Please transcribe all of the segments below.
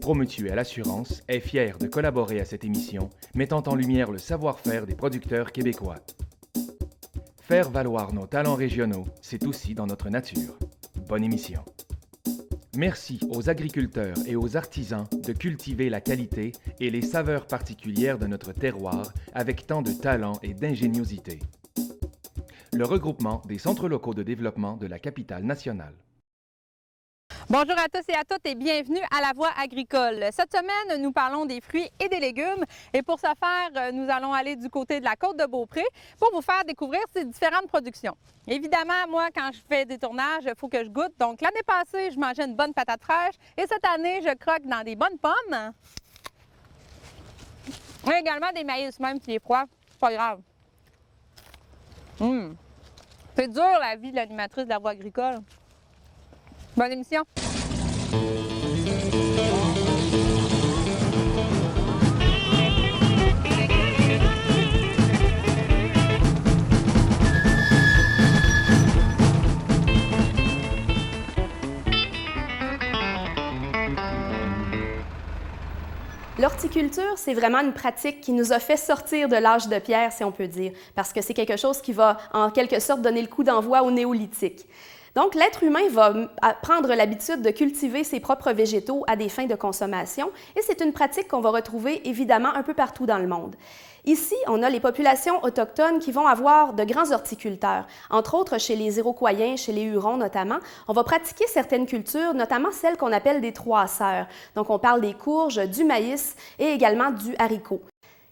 Promutuelle Assurance est fière de collaborer à cette émission, mettant en lumière le savoir-faire des producteurs québécois. Faire valoir nos talents régionaux, c'est aussi dans notre nature. Bonne émission. Merci aux agriculteurs et aux artisans de cultiver la qualité et les saveurs particulières de notre terroir avec tant de talent et d'ingéniosité. Le regroupement des centres locaux de développement de la capitale nationale. Bonjour à tous et à toutes et bienvenue à La Voix agricole. Cette semaine, nous parlons des fruits et des légumes et pour ce faire, nous allons aller du côté de la côte de Beaupré pour vous faire découvrir ces différentes productions. Évidemment, moi, quand je fais des tournages, il faut que je goûte. Donc, l'année passée, je mangeais une bonne patate fraîche et cette année, je croque dans des bonnes pommes. Et également des maïs, même s'il est froid, c'est pas grave. C'est dur la vie de l'animatrice de La Voix agricole. Bonne émission! L'horticulture, c'est vraiment une pratique qui nous a fait sortir de l'âge de pierre, si on peut dire, parce que c'est quelque chose qui va, en quelque sorte, donner le coup d'envoi au néolithique. Donc, l'être humain va prendre l'habitude de cultiver ses propres végétaux à des fins de consommation et c'est une pratique qu'on va retrouver évidemment un peu partout dans le monde. Ici, on a les populations autochtones qui vont avoir de grands horticulteurs. Entre autres, chez les Iroquoiens, chez les Hurons notamment, on va pratiquer certaines cultures, notamment celles qu'on appelle des trois sœurs. Donc, on parle des courges, du maïs et également du haricot.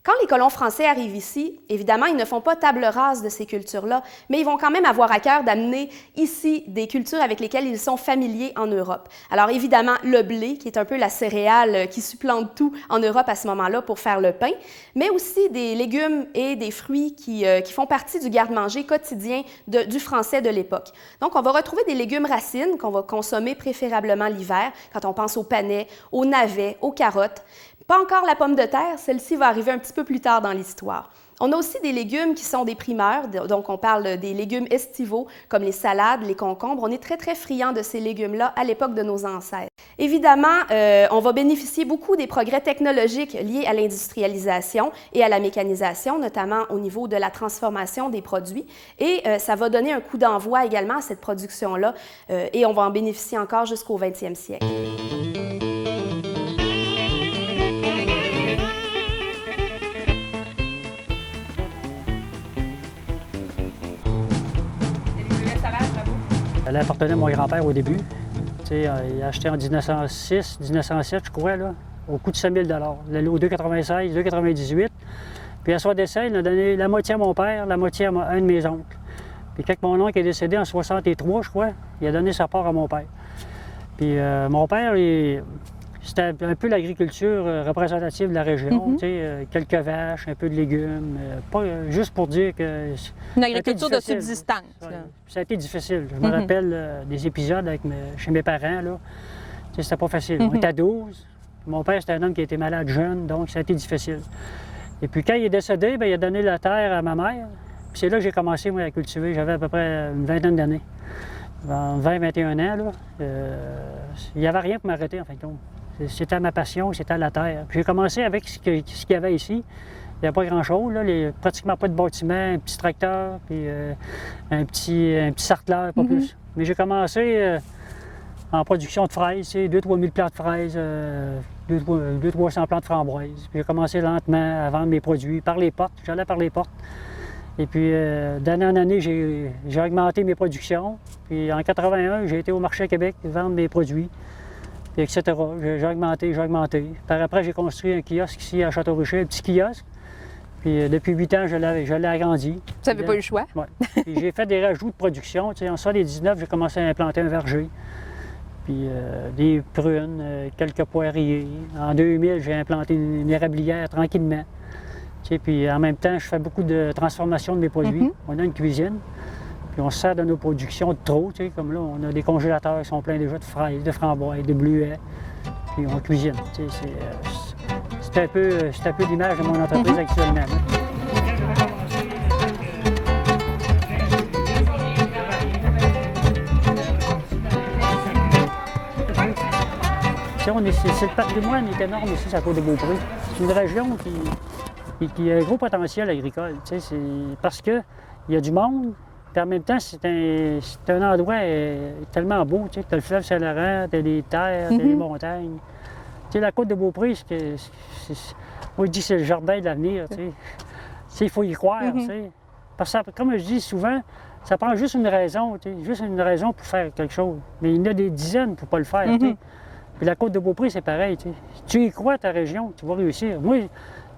Quand les colons français arrivent ici, évidemment, ils ne font pas table rase de ces cultures-là, mais ils vont quand même avoir à cœur d'amener ici des cultures avec lesquelles ils sont familiers en Europe. Alors évidemment, le blé, qui est un peu la céréale qui supplante tout en Europe à ce moment-là pour faire le pain, mais aussi des légumes et des fruits qui font partie du garde-manger quotidien du français de l'époque. Donc, on va retrouver des légumes racines qu'on va consommer préférablement l'hiver, quand on pense aux panais, aux navets, aux carottes. Pas encore la pomme de terre, celle-ci va arriver un petit peu plus tard dans l'histoire. On a aussi des légumes qui sont des primeurs, donc on parle des légumes estivaux comme les salades, les concombres. On est très, très friands de ces légumes-là à l'époque de nos ancêtres. Évidemment, on va bénéficier beaucoup des progrès technologiques liés à l'industrialisation et à la mécanisation, notamment au niveau de la transformation des produits. Et ça va donner un coup d'envoi également à cette production-là et on va en bénéficier encore jusqu'au 20e siècle. Elle appartenait à mon grand-père au début. Il a acheté en 1906, 1907, je crois, là, au coût de 5 000 $. Au 2,96, 2,98. Puis à son décès, il a donné la moitié à mon père, la moitié à un de mes oncles. Puis quand mon oncle est décédé en 63, je crois, il a donné sa part à mon père. Puis mon père, c'était un peu l'agriculture représentative de la région, quelques vaches, un peu de légumes, pas juste pour dire que... Une agriculture de subsistance. Ça a été difficile. Je me rappelle des épisodes chez mes parents, là. C'était pas facile. On était à 12. Mon père, c'était un homme qui était malade jeune, donc ça a été difficile. Et puis quand il est décédé, bien, il a donné la terre à ma mère. Puis c'est là que j'ai commencé, moi, à cultiver. J'avais à peu près une vingtaine d'années. 20-21 ans, là. Il n'y avait rien pour m'arrêter, en fin de compte. C'était ma passion, c'était la terre. J'ai commencé avec ce qu'il y avait ici. Il n'y avait pas grand-chose, pratiquement pas de bâtiment, un petit tracteur, puis un petit sarcleur, pas plus. Mais j'ai commencé en production de fraises, 2-3 000 plants de fraises, 200-300 plants de framboises. Puis j'ai commencé lentement à vendre mes produits par les portes. J'allais par les portes. Et puis d'année en année, j'ai augmenté mes productions. Puis en 81, j'ai été au marché à Québec vendre mes produits. Etc. J'ai augmenté. Par après, j'ai construit un kiosque ici à Château-Richer, un petit kiosque. Puis depuis 8 ans, je l'ai agrandi. Vous n'avez pas eu le choix? Oui. Puis j'ai fait des rajouts de production. En 1979, j'ai commencé à implanter un verger. Puis des prunes, quelques poiriers. En 2000, j'ai implanté une érablière tranquillement. Puis en même temps, je fais beaucoup de transformation de mes produits. On a une cuisine. Puis on se sert de nos productions de trop, comme là, on a des congélateurs qui sont pleins déjà de fraises, de framboises, de bleuets, puis on cuisine. C'est un peu l'image de mon entreprise actuellement. C'est le patrimoine est énorme ici, sur la Côte-de-Beaupré. C'est une région qui a un gros potentiel agricole, parce qu'il y a du monde, puis en même temps, c'est un endroit tellement beau. Tu as le fleuve Saint-Laurent, tu as des terres, tu as des montagnes. La Côte-de-Beaupré, moi je dis que c'est le jardin de l'avenir. Il faut y croire. Parce que, comme je dis souvent, ça prend juste une raison, juste une raison pour faire quelque chose. Mais il y en a des dizaines pour ne pas le faire. Puis la Côte-de-Beaupré, c'est pareil. Tu y crois, ta région, tu vas réussir. Moi,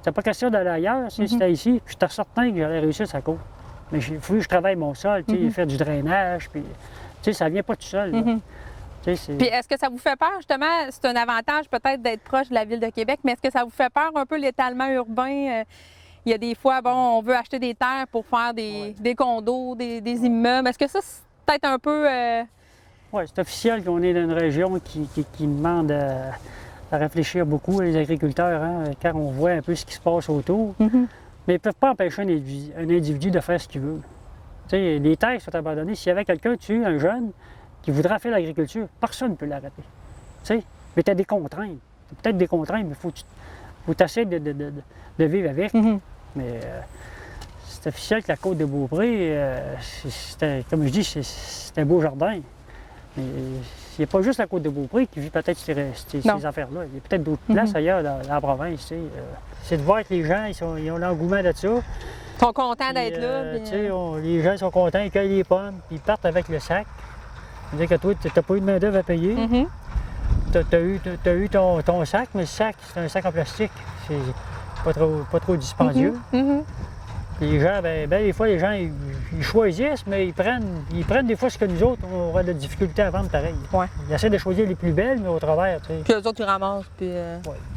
c'est pas question d'aller ailleurs. Si c'était ici, puis j'étais certain que j'allais réussir sa côte. Mais il faut que je travaille mon sol, faire du drainage, puis ça ne vient pas tout seul. Puis est-ce que ça vous fait peur, justement, c'est un avantage peut-être d'être proche de la Ville de Québec, mais est-ce que ça vous fait peur un peu l'étalement urbain? Il y a des fois, on veut acheter des terres pour faire des condos, des immeubles. Est-ce que ça, c'est peut-être un peu... Oui, c'est officiel qu'on est dans une région qui demande à réfléchir beaucoup, les agriculteurs, quand on voit un peu ce qui se passe autour. Mais ils ne peuvent pas empêcher un individu de faire ce qu'il veut. Les terres sont abandonnées. S'il y avait quelqu'un, un jeune, qui voudrait faire l'agriculture, personne ne peut l'arrêter. Mais tu as des contraintes. Peut-être des contraintes, mais il faut que tu essaies de vivre avec. Mais c'est officiel que la Côte-de-Beaupré, comme je dis, c'est un beau jardin. Mais il n'y a pas juste la Côte-de-Beaupré qui vit peut-être ces affaires-là. Il y a peut-être d'autres places ailleurs dans la province. C'est de voir que les gens, ils ont l'engouement de ça. Ils sont contents d'être là. Les gens sont contents, ils cueillent les pommes, puis ils partent avec le sac. C'est-à-dire que toi, tu n'as pas eu de main-d'œuvre à payer. Tu as eu ton sac, mais le sac, c'est un sac en plastique. C'est pas trop dispendieux. Les gens, des fois, les gens, ils choisissent, mais ils prennent des fois ce que nous autres, on aura de la difficulté à vendre pareil. Ils essaient de choisir les plus belles, mais au travers, tu sais. Puis eux autres, ils ramassent. Puis,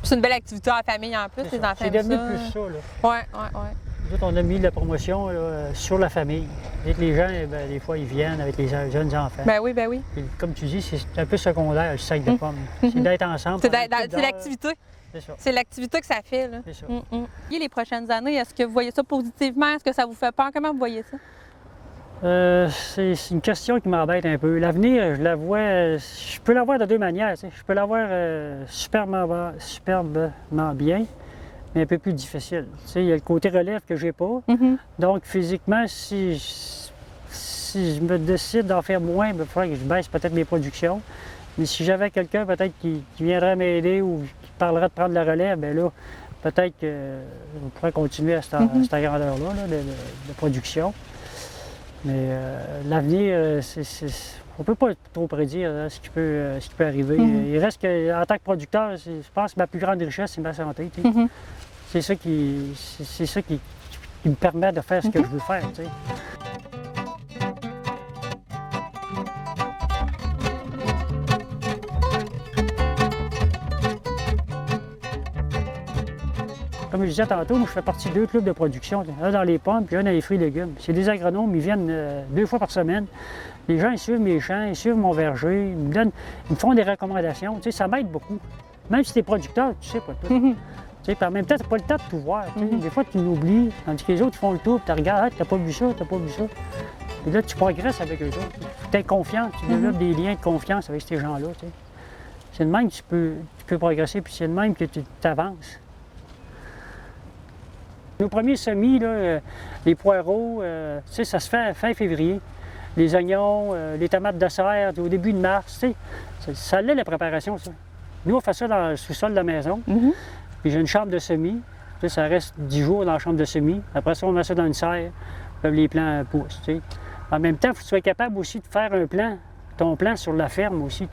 c'est une belle activité en famille en plus, les enfants. C'est devenu plus ça, là. Oui. Nous autres, on a mis la promotion là, sur la famille. Les gens, des fois, ils viennent avec les jeunes enfants. Ben oui. Puis, comme tu dis, c'est un peu secondaire, le sac de pommes. C'est d'être ensemble. C'est l'activité. C'est l'activité que ça fait. Là. C'est ça. Les prochaines années, est-ce que vous voyez ça positivement? Est-ce que ça vous fait peur? Comment vous voyez ça? C'est une question qui m'embête un peu. L'avenir, je la vois, je peux la voir de deux manières. Je peux la voir superbement bien, mais un peu plus difficile. Il y a le côté relève que j'ai pas. Donc, physiquement, si je me décide d'en faire moins, il faudrait que je baisse peut-être mes productions. Mais si j'avais quelqu'un peut-être qui viendrait m'aider ou qui parlerait de prendre la relève, bien là, peut-être qu'on pourrait continuer à cette grandeur-là de production. Mais l'avenir, on ne peut pas trop prédire ce qui peut arriver. Il reste qu'en tant que producteur, je pense que ma plus grande richesse, c'est ma santé. C'est ça qui me permet de faire ce que je veux faire. Comme je disais tantôt, moi, je fais partie de 2 clubs de production, un dans les pommes puis un dans les fruits et légumes. C'est des agronomes, ils viennent 2 fois par semaine. Les gens, ils suivent mes champs, ils suivent mon verger, ils me font des recommandations. Ça m'aide beaucoup. Même si tu es producteur, tu sais pas tout. Puis en même temps, tu n'as pas le temps de tout voir. Des fois, tu l'oublies, tandis que les autres font le tour, tu regardes, tu n'as pas vu ça, tu n'as pas vu ça. Et là, tu progresses avec eux autres. Tu as confiance, tu développes des liens de confiance avec ces gens-là. C'est de même que tu peux progresser, puis c'est de même que tu avances. Nos premiers semis, là, les poireaux, ça se fait fin février. Les oignons, les tomates de serre, au début de mars, ça l'est la préparation, ça. Nous, on fait ça dans le sous-sol de la maison. Puis j'ai une chambre de semis. Ça reste 10 jours dans la chambre de semis. Après ça, on met ça dans une serre, puis les plants poussent. En même temps, il faut que tu sois capable aussi de faire ton plan sur la ferme aussi.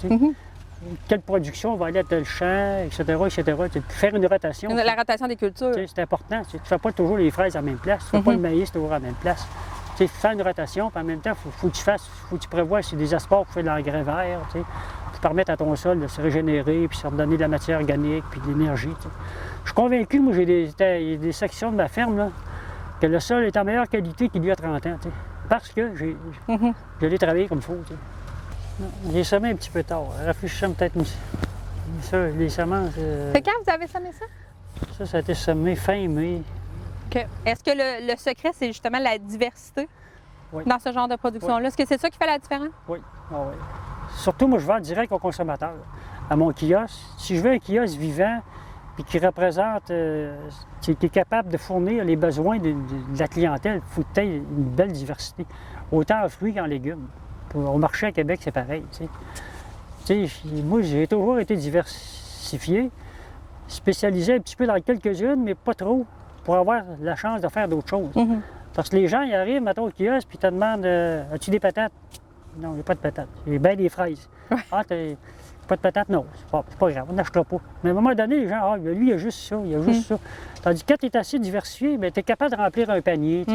Quelle production va aller à tel champ, etc., etc. Faire une rotation. La rotation des cultures. C'est important. Tu ne fais pas toujours les fraises à la même place. Tu ne fais pas le maïs toujours à la même place. Faire une rotation, puis en même temps, il faut que tu prévois sur des aspects pour faire de l'engrais vert, pour permettre à ton sol de se régénérer, puis se redonner de la matière organique, puis de l'énergie. Je suis convaincu, moi, j'ai des sections de ma ferme, là, que le sol est en meilleure qualité qu'il y a 30 ans, parce que je l'ai travaillé comme il faut. J'ai semé un petit peu tard. Réfléchissons peut-être ça, les semences. C'est quand vous avez semé ça? Ça a été semé fin mai. Okay. Est-ce que le secret, c'est justement la diversité dans ce genre de production-là? Est-ce que c'est ça qui fait la différence? Oui. Surtout, moi, je vends direct au consommateur, à mon kiosque. Si je veux un kiosque vivant, puis qui représente, qui est capable de fournir les besoins de la clientèle, il faut que tu aies une belle diversité, autant en fruits qu'en légumes. Au marché à Québec, c'est pareil. Moi, j'ai toujours été diversifié, spécialisé un petit peu dans quelques-unes, mais pas trop, pour avoir la chance de faire d'autres choses. Parce que les gens, ils arrivent, mettons, au kiosque, puis ils te demandent as-tu des patates? Non, il n'y a pas de patates. J'ai bien des fraises. Ah, pas de patates? Non, c'est pas grave, on n'achètera pas. Mais à un moment donné, les gens, ah, lui, il y a juste ça, il y a juste ça. Tandis que quand tu es assez diversifié, tu es capable de remplir un panier.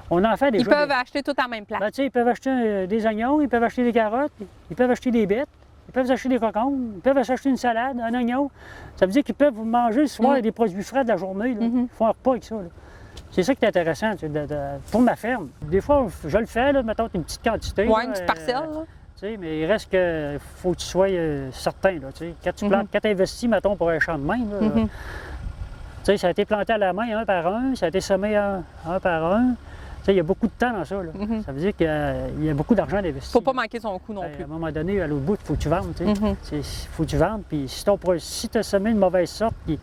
On en fait des Ils peuvent acheter tout en même place. Ben, ils peuvent acheter des oignons, ils peuvent acheter des carottes, ils peuvent acheter des bêtes, ils peuvent acheter des concombres, ils peuvent acheter une salade, un oignon. Ça veut dire qu'ils peuvent manger le soir des produits frais de la journée. Là. Ils font un repas avec ça. Là. C'est ça qui est intéressant pour ma ferme. Des fois, je le fais, là, mettons une petite quantité. Oui, une petite parcelle. Mais il reste que faut que tu sois certain. Là, quand tu plantes, quand tu investis, mettons, pour un champ de main, là, ça a été planté à la main un par un, ça a été semé un par un. Il y a beaucoup de temps dans ça. Là. Ça veut dire qu'il y a beaucoup d'argent d'investi. Il ne faut pas manquer son coup non plus. À un moment donné, à l'autre bout, il faut que tu vendes. Il faut que tu vendes. Puis si tu as semé une mauvaise sorte, qui,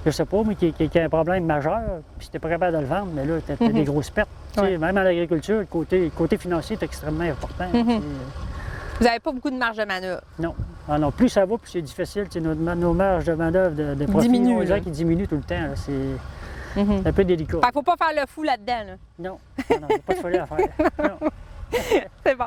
je sais pas, mais qui a un problème majeur, puis tu n'es pas capable de le vendre, mais là, tu as des grosses pertes. Même en agriculture, le côté financier est extrêmement important. Vous n'avez pas beaucoup de marge de manœuvre. Non. Ah non. Plus ça va, plus c'est difficile. Nos marges de manœuvre de profit, diminuent, qui diminuent tout le temps. C'est un peu délicat. Il ne faut pas faire le fou là-dedans. Là. Non, il n'y a pas de folie à faire. Non. C'est bon.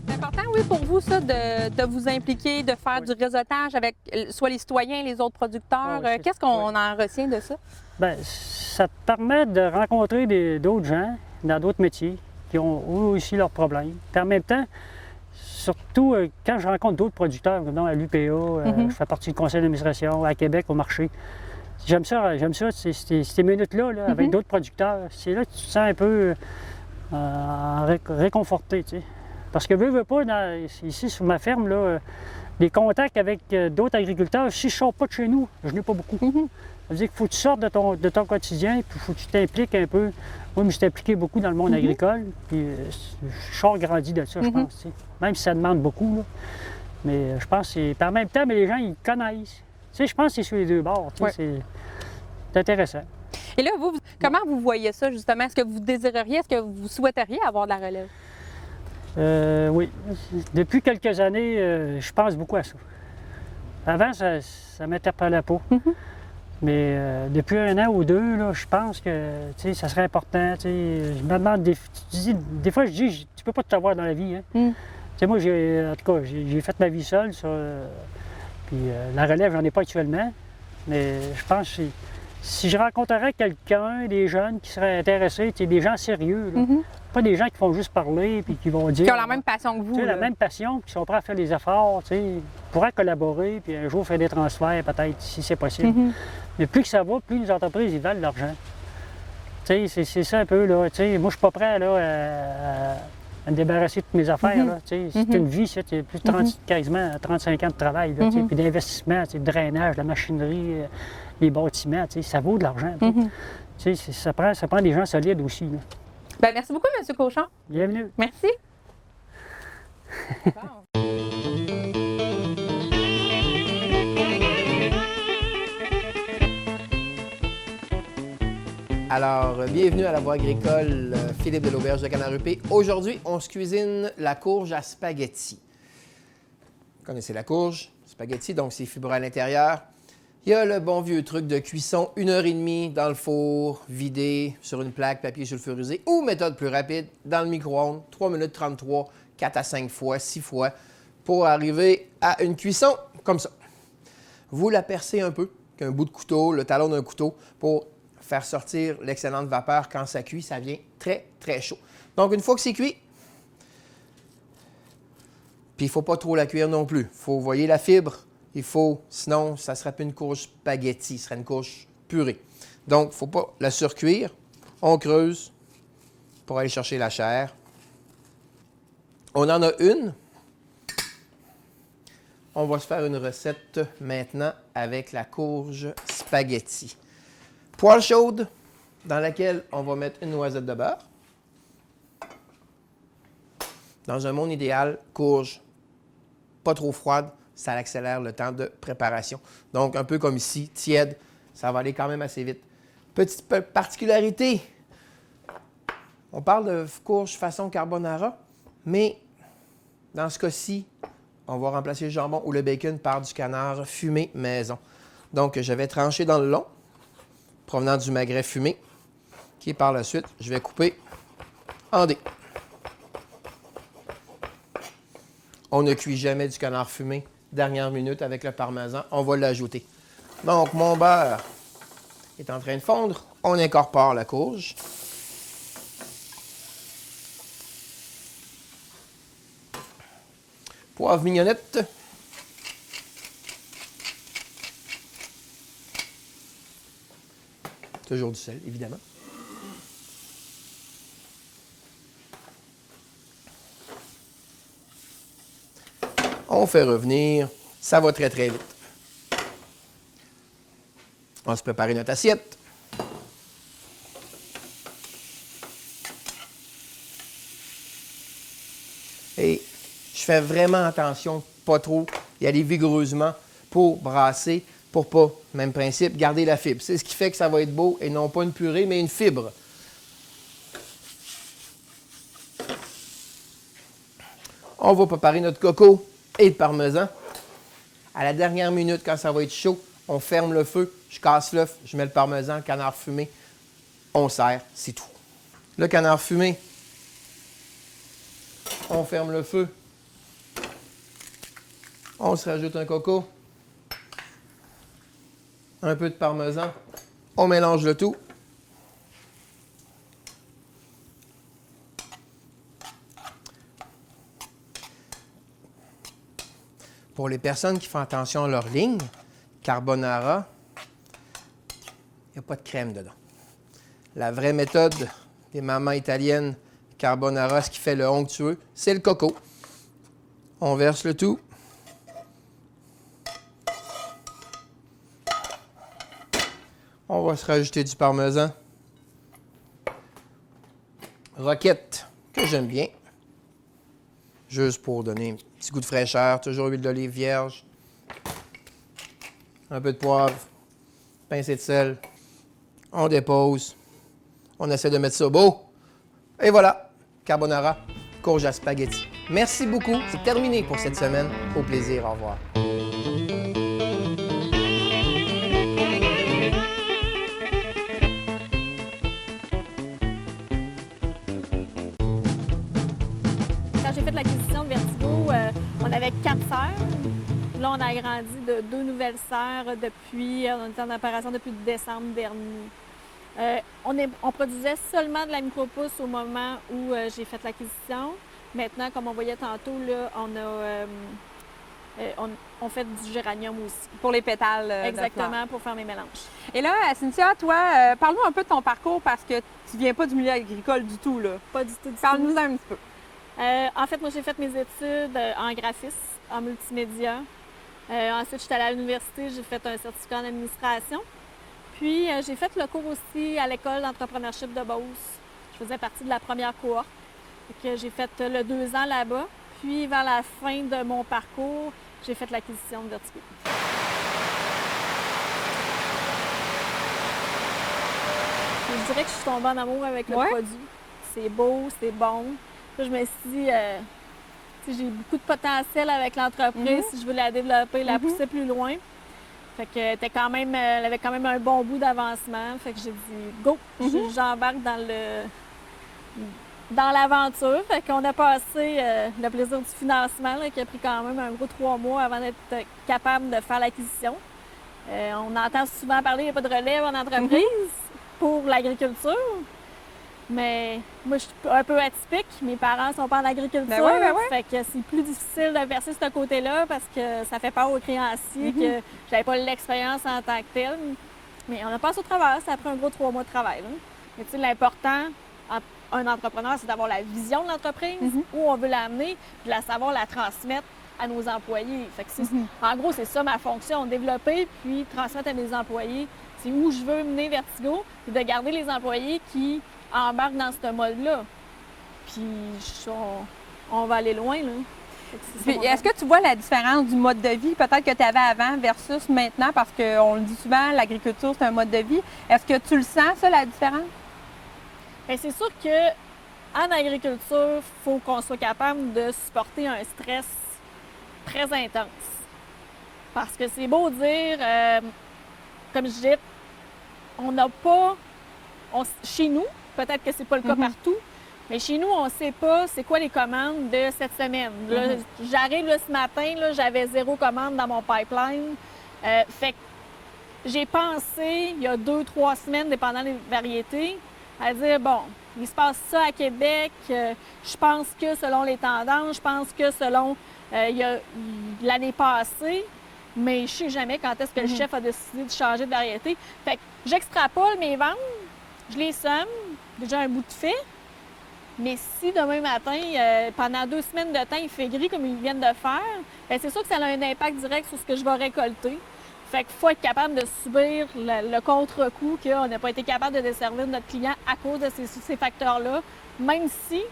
C'est important, oui, pour vous, ça, de vous impliquer, de faire du réseautage avec soit les citoyens, les autres producteurs. Qu'est-ce qu'on en retient de ça? Bien, ça te permet de rencontrer d'autres gens dans d'autres métiers qui ont eux aussi leurs problèmes. Puis en même temps, surtout quand je rencontre d'autres producteurs, comme à l'UPA, je fais partie du conseil d'administration, à Québec, au marché. J'aime ça ces minutes-là là, avec d'autres producteurs. C'est là que tu te sens un peu réconforté. Tu sais. Parce que veux pas, ici sur ma ferme, là, les contacts avec d'autres agriculteurs, si je ne sors pas de chez nous, je n'ai pas beaucoup. Ça veut dire qu'il faut que tu sortes de ton quotidien, puis il faut que tu t'impliques un peu. Moi, je me suis impliqué beaucoup dans le monde agricole, puis je sors grandi de ça, je pense. Tu sais. Même si ça demande beaucoup. Là. Mais je pense que c'est. En même temps, mais les gens, ils connaissent. Tu sais, je pense que c'est sur les deux bords. Tu sais, c'est intéressant. Et là, vous, comment vous voyez ça, justement? Est-ce que vous désireriez, est-ce que vous souhaiteriez avoir de la relève? Oui. Depuis quelques années, je pense beaucoup à ça. Avant, ça ne m'interpellait pas. Mais depuis un an ou deux, là, je pense que ça serait important. Je me demande des fois, je dis, tu peux pas tout avoir dans la vie. Hein? Moi, en tout cas, j'ai fait ma vie seule. Puis la relève, j'en ai pas actuellement. Mais je pense que si je rencontrerais quelqu'un, des jeunes qui seraient intéressés, des gens sérieux, là, pas des gens qui font juste parler puis qui vont dire... Qui ont la même passion que vous. La même passion, qui sont prêts à faire des efforts, pourraient collaborer, puis un jour faire des transferts peut-être, si c'est possible. Mais plus que ça va, plus les entreprises, ils valent de l'argent. C'est ça un peu, là. Moi, je suis pas prêt, là, à me débarrasser de toutes mes affaires, là. C'est une vie, c'est plus de quasiment 35 ans de travail, là, puis d'investissement, de drainage, de la machinerie, les bâtiments, ça vaut de l'argent. Ça prend des gens solides aussi, là. Bien, merci beaucoup, M. Cochon. Bienvenue. Merci. Alors, bienvenue à la Voie agricole, Philippe de l'Auberge de Canarupé. Aujourd'hui, on se cuisine la courge à spaghetti. Vous connaissez la courge, spaghetti, donc c'est fibreux à l'intérieur. Il y a le bon vieux truc de cuisson, 1h30 dans le four, vidé sur une plaque papier sulfurisé, ou méthode plus rapide, dans le micro-ondes, 3 minutes 33, 4 à 5 fois, 6 fois, pour arriver à une cuisson comme ça. Vous la percez un peu, avec un bout de couteau, le talon d'un couteau, pour faire sortir l'excellente vapeur. Quand ça cuit, ça vient très, très chaud. Donc, une fois que c'est cuit, puis il ne faut pas trop la cuire non plus. Il faut, vous voyez la fibre, sinon, ça ne serait plus une courge spaghetti, ce serait une courge purée. Donc, il ne faut pas la surcuire. On creuse pour aller chercher la chair. On en a une. On va se faire une recette maintenant avec la courge spaghetti. Poêle chaude dans laquelle on va mettre une noisette de beurre. Dans un monde idéal, courge, pas trop froide, ça accélère le temps de préparation. Donc, un peu comme ici, tiède, ça va aller quand même assez vite. Petite particularité, on parle de courge façon carbonara, mais dans ce cas-ci, on va remplacer le jambon ou le bacon par du canard fumé maison. Donc, je vais trancher dans le long, provenant du magret fumé, qui par la suite, je vais couper en dés. On ne cuit jamais du canard fumé dernière minute avec le parmesan. On va l'ajouter. Donc, mon beurre est en train de fondre. On incorpore la courge. Poivre mignonnette. Toujours du sel, évidemment. On fait revenir. Ça va très, très vite. On va se préparer notre assiette. Et je fais vraiment attention, pas trop, y aller vigoureusement pour brasser, pour pas, même principe, garder la fibre. C'est ce qui fait que ça va être beau et non pas une purée, mais une fibre. On va préparer notre coco et le parmesan. À la dernière minute, quand ça va être chaud, on ferme le feu, je casse l'œuf, je mets le parmesan, le canard fumé, on sert, c'est tout. Le canard fumé, on ferme le feu, on se rajoute un coco, un peu de parmesan, on mélange le tout. Pour les personnes qui font attention à leur ligne, carbonara, il n'y a pas de crème dedans. La vraie méthode des mamans italiennes, carbonara, ce qui fait le onctueux, c'est le coco. On verse le tout. On va se rajouter du parmesan. Roquette, que j'aime bien. Juste pour donner un petit goût de fraîcheur, toujours huile d'olive vierge. Un peu de poivre, pincée de sel. On dépose. On essaie de mettre ça beau. Et voilà, carbonara, courge à spaghetti. Merci beaucoup. C'est terminé pour cette semaine. Au plaisir. Au revoir. Quand j'ai fait l'acquisition de Vertigo, on avait 4 serres. Là, on a agrandi de 2 nouvelles serres depuis, on était en opération depuis décembre dernier. On produisait seulement de la micropousse au moment où j'ai fait l'acquisition. Maintenant, comme on voyait tantôt, là, on fait du géranium aussi. Pour les pétales. Exactement, pour faire mes mélanges. Et là, Cynthia, toi, parle-nous un peu de ton parcours parce que tu viens pas du milieu agricole du tout, là. Pas du tout. Parle-nous un petit peu. En fait, moi, j'ai fait mes études en graphisme, en multimédia. Ensuite, je suis allée à l'université, j'ai fait un certificat en administration. Puis, j'ai fait le cours aussi à l'école d'entrepreneurship de Beauce. Je faisais partie de la première cohorte. J'ai fait le 2 ans là-bas. Puis, vers la fin de mon parcours, j'ai fait l'acquisition de Vertigo. Je dirais que je suis tombée en amour avec le produit. C'est beau, c'est bon. Là, je me suis dit, j'ai beaucoup de potentiel avec l'entreprise si je veux la développer, la pousser plus loin. Fait que elle avait quand même un bon bout d'avancement. Fait que j'ai dit go, j'embarque dans l'aventure. Fait qu'on a passé le plaisir du financement là, qui a pris quand même un gros 3 mois avant d'être capable de faire l'acquisition. On entend souvent parler, il n'y a pas de relève en entreprise pour l'agriculture. Mais moi, je suis un peu atypique. Mes parents sont pas en agriculture. Fait que c'est plus difficile de verser ce côté-là parce que ça fait peur aux créanciers que j'avais pas l'expérience en tant que telle. Mais on a passé au travers. Ça a pris un gros 3 mois de travail. Là. Mais tu sais, l'important, un entrepreneur, c'est d'avoir la vision de l'entreprise, où on veut l'amener, puis de savoir la transmettre à nos employés. Fait que en gros, c'est ça ma fonction, développer puis transmettre à mes employés. C'est où je veux mener Vertigo, puis de garder les employés qui embarquent dans ce mode-là. Puis on va aller loin. Là. Puis, est-ce que tu vois la différence du mode de vie peut-être que tu avais avant versus maintenant? Parce qu'on le dit souvent, l'agriculture, c'est un mode de vie. Est-ce que tu le sens, ça, la différence? Bien, c'est sûr qu'en agriculture, il faut qu'on soit capable de supporter un stress très intense. Parce que c'est beau dire, comme je disais, on n'a pas... chez nous, peut-être que c'est pas le cas partout, mais chez nous, on ne sait pas c'est quoi les commandes de cette semaine. Là, j'arrive là, ce matin, là, j'avais 0 commande dans mon pipeline. Fait que j'ai pensé, il y a 2-3 semaines, dépendant des variétés, à dire, bon, il se passe ça à Québec, je pense que selon les tendances, je pense que selon l'année passée, mais je ne sais jamais quand est-ce que le chef a décidé de changer de variété. Fait que j'extrapole mes ventes, je les somme, déjà un bout de fait. Mais si demain matin, pendant 2 semaines de temps, il fait gris comme ils viennent de faire, bien, c'est sûr que ça a un impact direct sur ce que je vais récolter. Fait qu'il faut être capable de subir le contre-coup qu'on n'a pas été capable de desservir notre client à cause de ces facteurs-là. Même si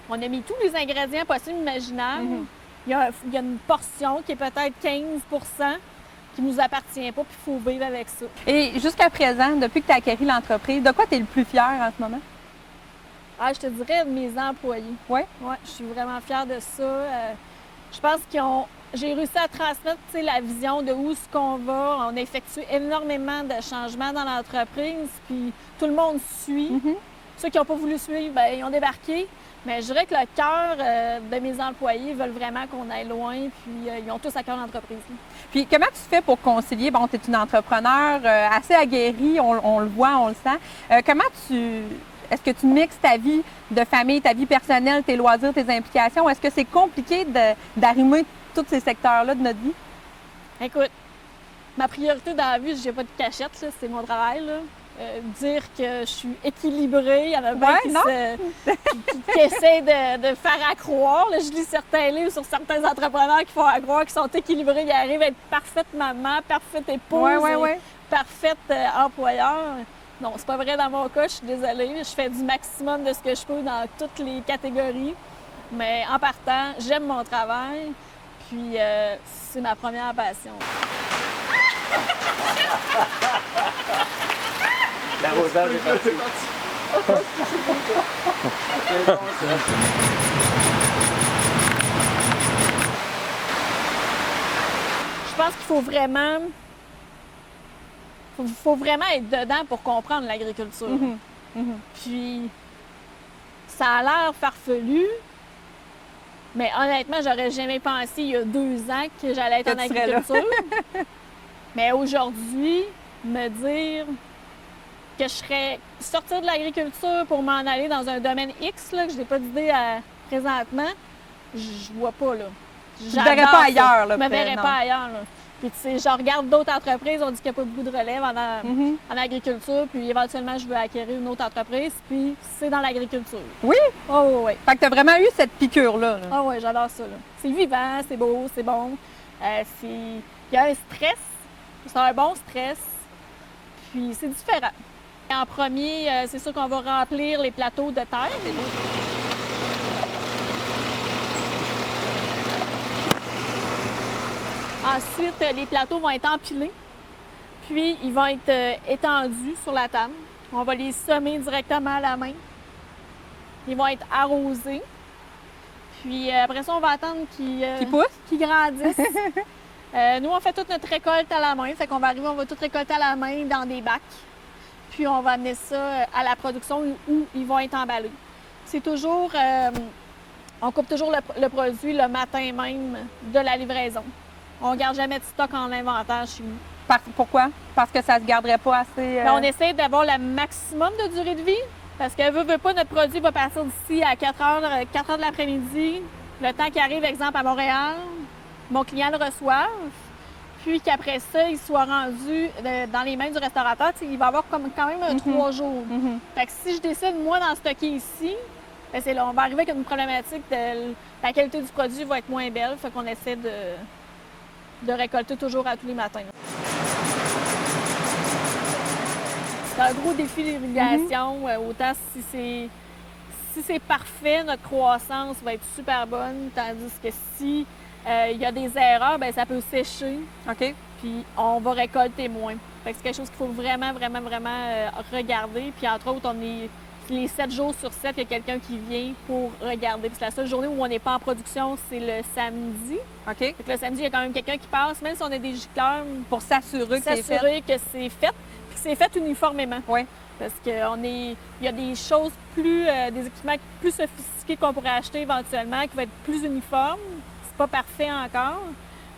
on a mis tous les ingrédients possibles imaginables, il y a une portion qui est peut-être 15 qui ne nous appartient pas, puis il faut vivre avec ça. Et jusqu'à présent, depuis que tu as acquis l'entreprise, de quoi tu es le plus fier en ce moment? Ah, je te dirais de mes employés. Oui? Oui, je suis vraiment fière de ça. Je pense j'ai réussi à transmettre la vision de où ce qu'on va. On a effectué énormément de changements dans l'entreprise, puis tout le monde suit. Ceux qui n'ont pas voulu suivre, bien, ils ont débarqué. Mais je dirais que le cœur de mes employés veulent vraiment qu'on aille loin, puis ils ont tous à cœur l'entreprise. Puis comment tu fais pour concilier? Bon, tu es une entrepreneur assez aguerrie, on le voit, on le sent. Est-ce que tu mixes ta vie de famille, ta vie personnelle, tes loisirs, tes implications? Est-ce que c'est compliqué d'arrimer tous ces secteurs-là de notre vie? Écoute, ma priorité dans la vie, je n'ai pas de cachette, c'est mon travail. Là. Dire que je suis équilibrée, il y en a bien qui essaient de faire à croire. Là, je lis certains livres sur certains entrepreneurs qui font à croire qu'ils sont équilibrés, ils arrivent à être parfaite maman, parfaite épouse, parfaite employeur. Non, c'est pas vrai dans mon cas, je suis désolée. Je fais du maximum de ce que je peux dans toutes les catégories. Mais en partant, j'aime mon travail, puis c'est ma première passion. L'arrosage est parti. Je pense qu'il faut vraiment être dedans pour comprendre l'agriculture. Puis, ça a l'air farfelu, mais honnêtement, j'aurais jamais pensé il y a 2 ans que j'allais être en agriculture. Mais aujourd'hui, me dire que je serais sortir de l'agriculture pour m'en aller dans un domaine X, là, que je n'ai pas d'idée présentement, je vois pas, là. Tu ne verrais pas ailleurs, là. Je me verrais pas ailleurs, là. Puis, tu sais, je regarde d'autres entreprises, on dit qu'il n'y a pas beaucoup de relève en agriculture, puis éventuellement, je veux acquérir une autre entreprise, puis c'est dans l'agriculture. Oui? Oh, oui. Fait que tu as vraiment eu cette piqûre-là. Ah, oui, j'adore ça, là. C'est vivant, c'est beau, c'est bon. Il y a un stress, c'est un bon stress, puis c'est différent. En premier, c'est sûr qu'on va remplir les plateaux de terre. Ensuite, les plateaux vont être empilés, puis ils vont être étendus sur la table. On va les semer directement à la main. Ils vont être arrosés. Puis après ça, on va attendre qu'ils poussent, qu'ils grandissent. Nous, on fait toute notre récolte à la main. Fait qu'on va arriver, on va tout récolter à la main dans des bacs. Puis on va amener ça à la production où ils vont être emballés. C'est toujours... on coupe toujours le produit le matin même de la livraison. On ne garde jamais de stock en inventaire chez nous. Pourquoi? Parce que ça ne se garderait pas assez... Bien, on essaie d'avoir le maximum de durée de vie. Parce que veut pas, notre produit va partir d'ici à 4 heures de l'après-midi. Le temps qu'il arrive, exemple, à Montréal, mon client le reçoive. Puis qu'après ça, il soit rendu dans les mains du restaurateur, il va avoir quand même 3 jours. Fait que si je décide, moi, d'en stocker ici, bien, c'est là, on va arriver avec une problématique de la qualité du produit va être moins belle. Fait qu'on essaie de récolter toujours à tous les matins. C'est un gros défi d'irrigation, autant si Si c'est parfait, notre croissance va être super bonne, tandis que si il y a des erreurs, bien, ça peut sécher, OK. puis on va récolter moins. Fait que c'est quelque chose qu'il faut vraiment regarder. Puis entre autres, on est les 7 jours sur 7, il y a quelqu'un qui vient pour regarder. Puis la seule journée où on n'est pas en production, c'est le samedi. OK. Fait que le samedi, il y a quand même quelqu'un qui passe, même si on a des gicleurs, Pour s'assurer que c'est fait. que c'est fait, puis que c'est fait uniformément. Oui. Parce qu'il y a des choses des équipements plus sophistiqués qu'on pourrait acheter éventuellement, qui vont être plus uniformes. C'est pas parfait encore,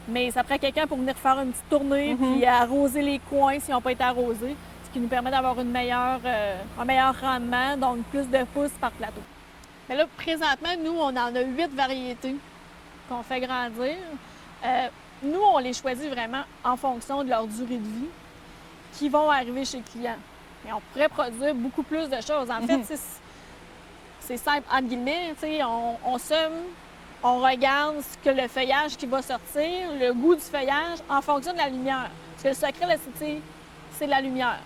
mais ça prend quelqu'un pour venir faire une petite tournée puis arroser les coins s'ils n'ont pas été arrosés, ce qui nous permet d'avoir un meilleur rendement, donc plus de pousses par plateau. Mais là, présentement, nous, on en a 8 variétés qu'on fait grandir. Nous, on les choisit vraiment en fonction de leur durée de vie qui vont arriver chez le client. Et on pourrait produire beaucoup plus de choses. En fait, c'est simple, entre guillemets, on sème, on regarde ce que le feuillage qui va sortir, le goût du feuillage en fonction de la lumière. Parce que le secret, là, c'est la lumière.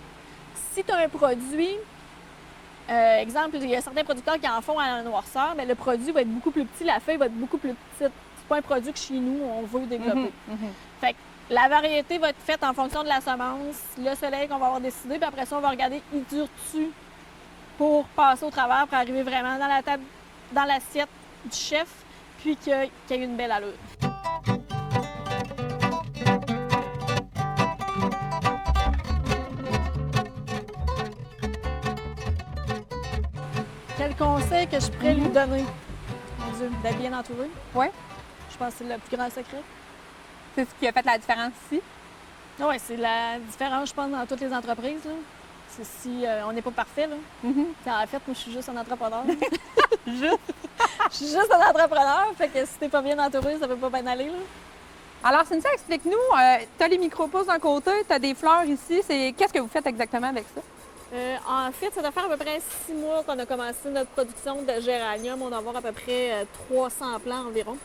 Si tu as un produit, exemple, il y a certains producteurs qui en font à la noirceur, mais le produit va être beaucoup plus petit, la feuille va être beaucoup plus petite. C'est pas un produit que chez nous, on veut développer. Fait que la variété va être faite en fonction de la semence, le soleil qu'on va avoir décidé, puis après ça, on va regarder, il dure-tu pour passer au travers, pour arriver vraiment dans la table, dans l'assiette du chef, puis qu'il y ait une belle allure. Quel conseil que je pourrais lui donner? Mon Dieu, d'être bien entouré. Oui. Je pense que c'est le plus grand secret. C'est ce qui a fait la différence ici. Oui, c'est la différence, je pense, dans toutes les entreprises. Là. C'est si on n'est pas parfait. Là. En fait, moi, je suis juste un entrepreneur. Juste. Je suis juste un entrepreneur, fait que si t'es pas bien entouré, ça peut pas bien aller. Là. Alors, Cynthia, explique-nous, tu as les micro-pousses d'un côté, tu as des fleurs ici. Qu'est-ce que vous faites exactement avec ça? En fait, ça doit faire à peu près 6 mois qu'on a commencé notre production de géranium. On doit avoir à peu près 300 plants environ.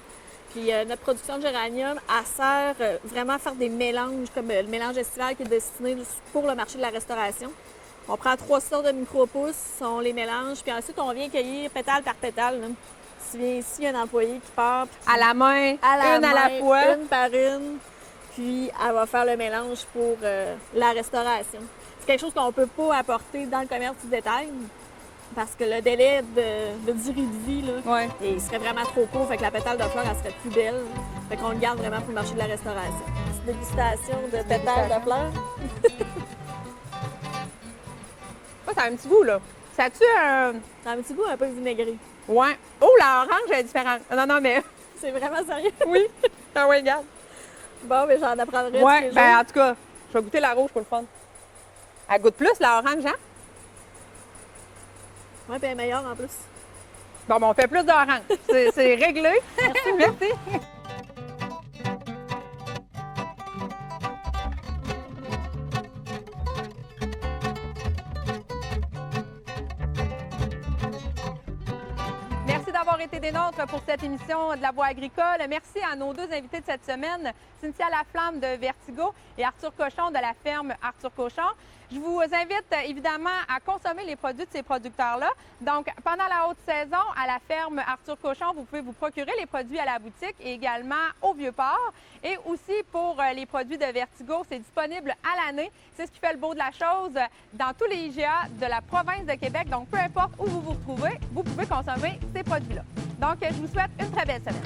Puis notre production de géranium, elle sert vraiment à faire des mélanges, comme le mélange estival qui est destiné pour le marché de la restauration. On prend 3 sortes de micro-pousses, on les mélange, puis ensuite on vient cueillir pétale par pétale. Là. Tu viens ici, il y a un employé qui part. À la main, une à la fois. Une par une, puis elle va faire le mélange pour la restauration. C'est quelque chose qu'on ne peut pas apporter dans le commerce du détail parce que le délai de durée de vie, là, il serait vraiment trop court, fait que la pétale de fleurs, elle serait plus belle. Fait qu'on le garde vraiment pour le marché de la restauration. Petite dégustation de pétales de fleurs. Ça a un petit goût, là. Ça a-tu un... Ça a un petit goût un peu vinaigré. Ouais. Oh, l'orange est différente. Non, mais... C'est vraiment sérieux? Oui. Ah oui, regarde. Bon, mais j'en apprendrai. Ouais, ben en tout cas, je vais goûter la rouge pour le fun. Elle goûte plus, la orange, hein? Oui, puis elle est meilleure en plus. Bon, ben on fait plus d'orange. C'est réglé. Merci. Merci d'avoir été des nôtres pour cette émission de La Voix agricole. Merci à nos deux invités de cette semaine, Cynthia Laflamme de Vertigo et Arthur Cochon de la ferme Arthur Cochon. Je vous invite évidemment à consommer les produits de ces producteurs-là. Donc, pendant la haute saison, à la ferme Arthur Cochon, vous pouvez vous procurer les produits à la boutique et également au Vieux-Port. Et aussi pour les produits de Vertigo, c'est disponible à l'année. C'est ce qui fait le beau de la chose dans tous les IGA de la province de Québec. Donc, peu importe où vous vous retrouvez, vous pouvez consommer ces produits-là. Donc, je vous souhaite une très belle semaine.